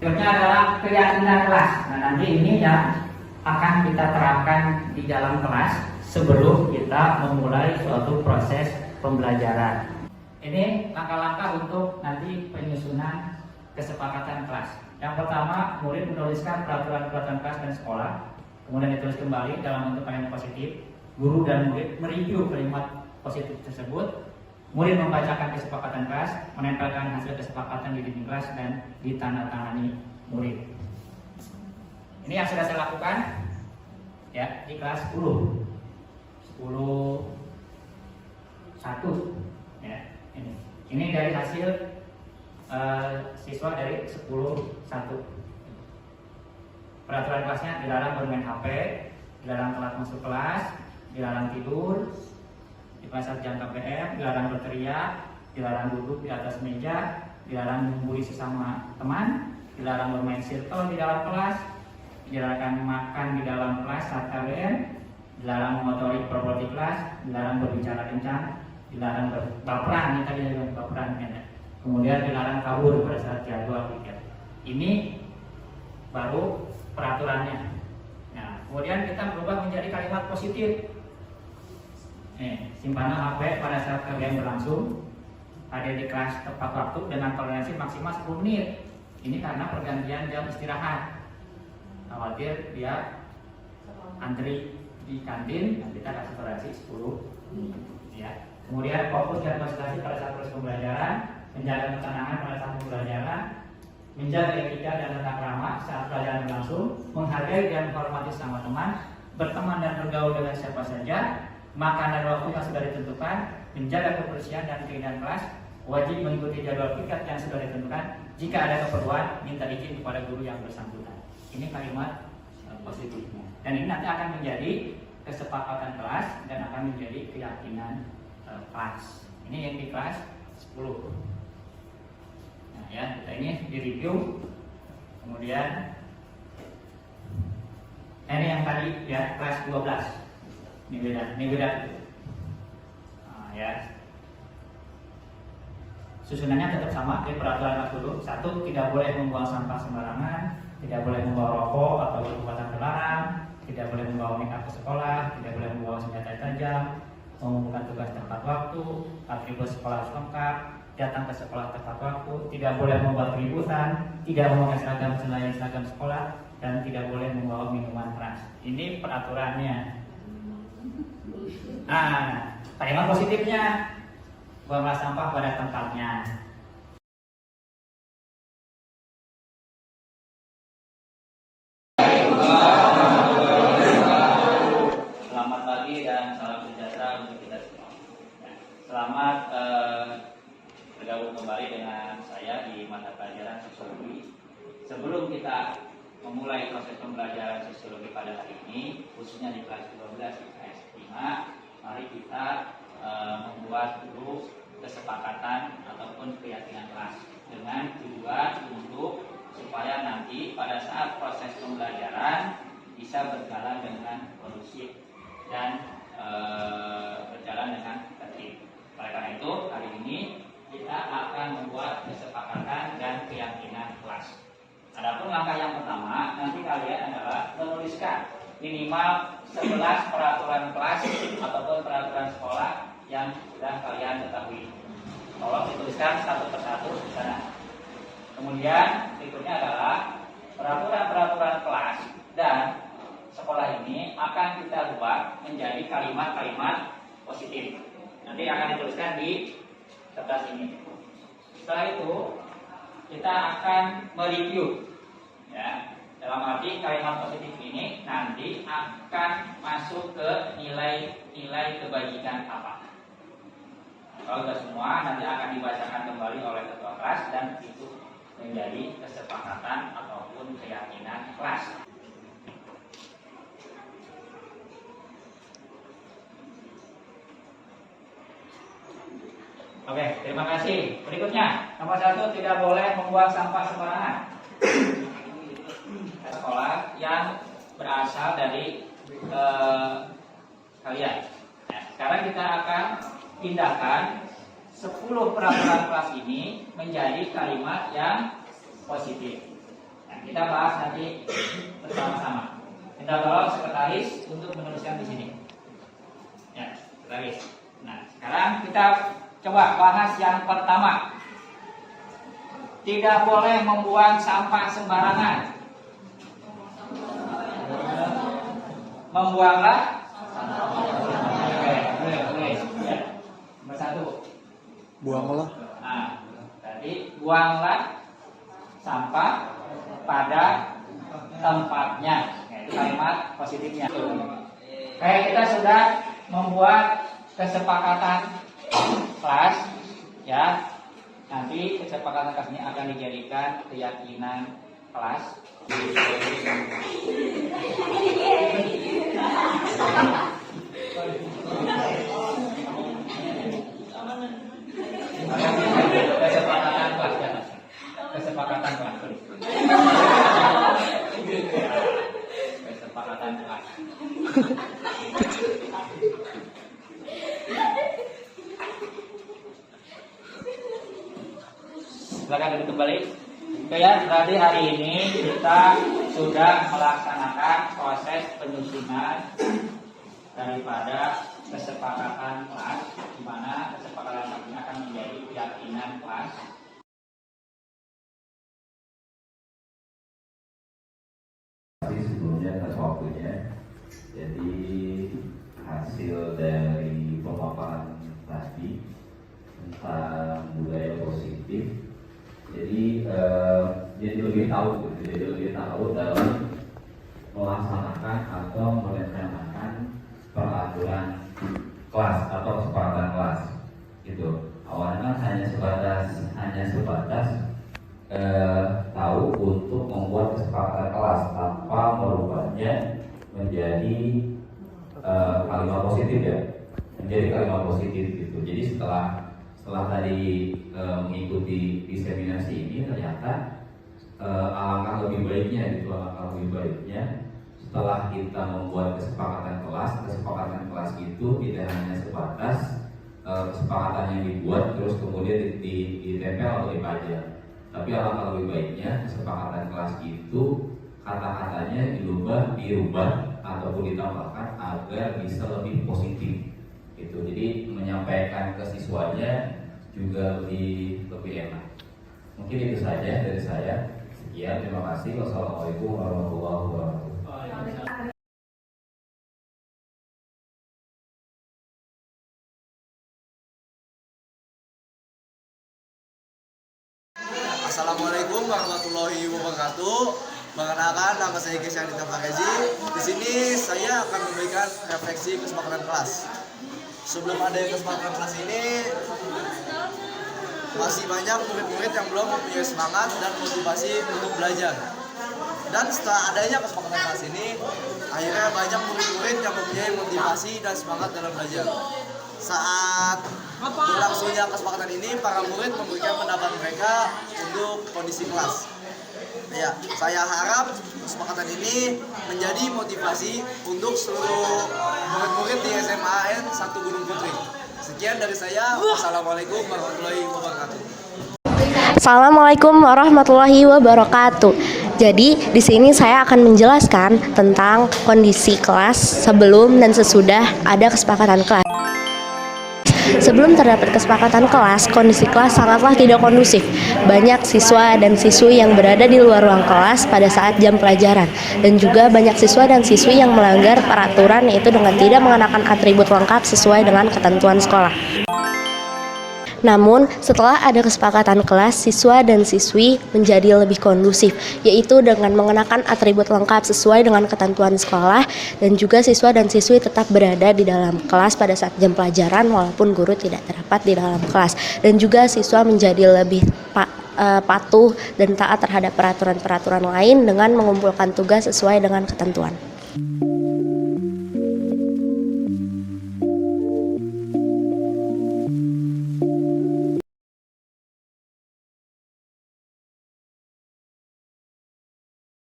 Berikutnya adalah keyakinan kelas. Nah, nanti ini yang akan kita terapkan di dalam kelas sebelum kita memulai suatu proses pembelajaran. Ini langkah-langkah untuk nanti penyusunan kesepakatan kelas. Yang pertama, murid menuliskan peraturan-peraturan kelas dan sekolah, kemudian ditulis kembali dalam bentuk kalimat positif. Guru dan murid mereview kalimat positif tersebut. Murid membacakan kesepakatan kelas, menempelkan hasil kesepakatan di dinding kelas dan ditandatangani murid. Ini yang sudah saya lakukan ya di kelas 10 1 ya. Ini dari hasil siswa dari 10.1. Peraturan kelasnya dilarang bermain HP, dilarang telat masuk kelas, dilarang tidur, dipasang jam KPM, dilarang berteriak, dilarang duduk di atas meja, dilarang membuli sesama teman, dilarang bermain circle di dalam kelas, dilarang makan di dalam kelas saat KBM, dilarang mengotori properti kelas, dilarang berbicara kencang, dilarang berbaperan, ini tadi ada baperan ya. Kemudian dilarang kabur pada saat jadwal pikir. Ini baru peraturannya. Nah, kemudian kita berubah menjadi kalimat positif. Simpanan HP pada saat KBM berlangsung, hadir di kelas tepat waktu dengan toleransi maksimal 10 menit. Ini karena pergantian jam istirahat. Khawatir dia antri di kantin, kita kasih toleransi 10 menit. Ya. Kemudian fokus dan konsentrasi pada saat proses pembelajaran, menjaga ketenangan pada saat pembelajaran, menjaga etika dan tata krama saat pelajaran berlangsung, menghargai dan menghormati sesama teman, berteman dan bergaul dengan siapa saja, makan dan waktu yang sudah ditentukan, menjaga kebersihan dan keindahan kelas, wajib mengikuti jadwal piket yang sudah ditentukan. Jika ada keperluan, minta izin kepada guru yang bersangkutan. Ini kalimat positifnya. Dan ini nanti akan menjadi kesepakatan kelas dan akan menjadi keyakinan kelas. Ini yang di kelas 10. Nah, ya, kita ini di review. Kemudian ini yang tadi ya kelas 12. Ini beda. Nah, ya. Susunannya tetap sama, di peraturan kelas dulu. 1, tidak boleh membuang sampah sembarangan, tidak boleh membawa rokok atau obat terlarang, tidak boleh membawa make up ke sekolah, tidak boleh membawa senjata tajam, mengumpulkan tugas tepat waktu, atribut sekolah harus lengkap, datang ke sekolah tepat waktu, tidak boleh membuat keributan, tidak memakai seragam selain seragam sekolah, dan tidak boleh membawa minuman keras. Ini peraturannya. Nah, kalimat positifnya, buanglah sampah pada tempatnya. Selamat pagi dan salam sejahtera untuk kita semua. Selamat bergabung kembali dengan saya di mata pelajaran sosiologi. Sebelum kita memulai proses pembelajaran sosiologi pada hari ini, khususnya di kelas 12 IPS 5, mari kita membuat dulu kesepakatan ataupun keyakinan kelas dengan tujuan untuk supaya nanti pada saat proses pembelajaran bisa berjalan dengan kondusif dan berjalan dengan tertib. Oleh karena itu, hari ini kita akan membuat kesepakatan dan keyakinan kelas. Adapun langkah yang pertama, nanti kalian adalah menuliskan minimal 11 peraturan kelas ataupun peraturan sekolah yang sudah kalian ketahui. Tolong dituliskan satu persatu di sana. Kemudian berikutnya adalah peraturan-peraturan kelas dan sekolah ini akan kita buat menjadi kalimat-kalimat positif. Nanti akan dituliskan di kertas ini. Setelah itu kita akan mereview, ya. Dalam arti kalimat positif ini nanti akan masuk ke nilai-nilai kebajikan apa. Kalau sudah semua nanti akan dibacakan kembali oleh ketua kelas dan itu menjadi kesepakatan ataupun keyakinan kelas. Oke, terima kasih. Berikutnya, nomor 1, tidak boleh membuang sampah sembarangan. Sekolah yang berasal dari kalian. Nah, sekarang kita akan pindahkan 10 peraturan kelas ini menjadi kalimat yang positif. kita bahas nanti bersama-sama. Minta tolong sekretaris untuk menuliskan di sini. Ya, sekretaris. Nah, sekarang kita coba bahas yang pertama. Tidak boleh membuang sampah sembarangan. Membuanglah. Oke. Ya. Nomor 1. Buanglah. Nah, tadi buanglah sampah pada tempatnya. Nah, itu kalimat positifnya. Kayak kita sudah membuat kesepakatan kelas, ya. Nanti kesepakatan kelas ini akan dijadikan keyakinan kelas. Kesepakatan kelas, kesepakatan kelas. Kesepakatan kelas. Silakan duduk kembali. Oke ya, berarti hari ini kita sudah melaksanakan proses penyusunan daripada kesepakatan kelas, di mana kesepakatan kelas ini akan menjadi keyakinan kelas. Sebelumnya atas waktunya. Jadi hasil dari pemaparan tadi tentang budaya positif. Jadi lebih tahu, dalam melaksanakan atau merencanakan peraturan kelas atau kesepakatan kelas. Gitu. Awalnya kan hanya sebatas tahu untuk membuat kesepakatan kelas tanpa merubahnya menjadi kalimat positif ya, menjadi kalimat positif gitu. Jadi setelah tadi mengikuti diseminasi ini ternyata alangkah lebih baiknya setelah kita membuat kesepakatan kelas itu tidak hanya sebatas kesepakatan yang dibuat terus kemudian ditempel atau dipajang, tapi alangkah lebih baiknya kesepakatan kelas itu kata-katanya dirubah ataupun ditambahkan agar bisa lebih positif. Itu jadi menyampaikan ke siswanya juga lebih enak. Mungkin itu saja dari saya. Sekian, terima kasih. Wassalamualaikum warahmatullahi wabarakatuh. Assalamualaikum warahmatullahi wabarakatuh. Perkenalkan, nama saya Kesyadita Farezi. Di sini saya akan memberikan refleksi kesepakatan kelas. Sebelum ada kesepakatan kelas ini, masih banyak murid-murid yang belum mempunyai semangat dan motivasi untuk belajar. Dan setelah adanya kesepakatan kelas ini, akhirnya banyak murid-murid yang mempunyai motivasi dan semangat dalam belajar. Saat berlangsungnya kesepakatan ini, para murid memberikan pendapat mereka untuk kondisi kelas. Ya, saya harap kesepakatan ini menjadi motivasi untuk seluruh murid-murid di SMA-N 1 Gunung Putri. Sekian dari saya. Wassalamualaikum warahmatullahi wabarakatuh. Assalamualaikum warahmatullahi wabarakatuh. Jadi di sini saya akan menjelaskan tentang kondisi kelas sebelum dan sesudah ada kesepakatan kelas. Sebelum terdapat kesepakatan kelas, kondisi kelas sangatlah tidak kondusif. Banyak siswa dan siswi yang berada di luar ruang kelas pada saat jam pelajaran, dan juga banyak siswa dan siswi yang melanggar peraturan, yaitu dengan tidak mengenakan atribut lengkap sesuai dengan ketentuan sekolah. Namun, setelah ada kesepakatan kelas, siswa dan siswi menjadi lebih kondusif, yaitu dengan mengenakan atribut lengkap sesuai dengan ketentuan sekolah, dan juga siswa dan siswi tetap berada di dalam kelas pada saat jam pelajaran walaupun guru tidak terdapat di dalam kelas, dan juga siswa menjadi lebih patuh dan taat terhadap peraturan-peraturan lain dengan mengumpulkan tugas sesuai dengan ketentuan.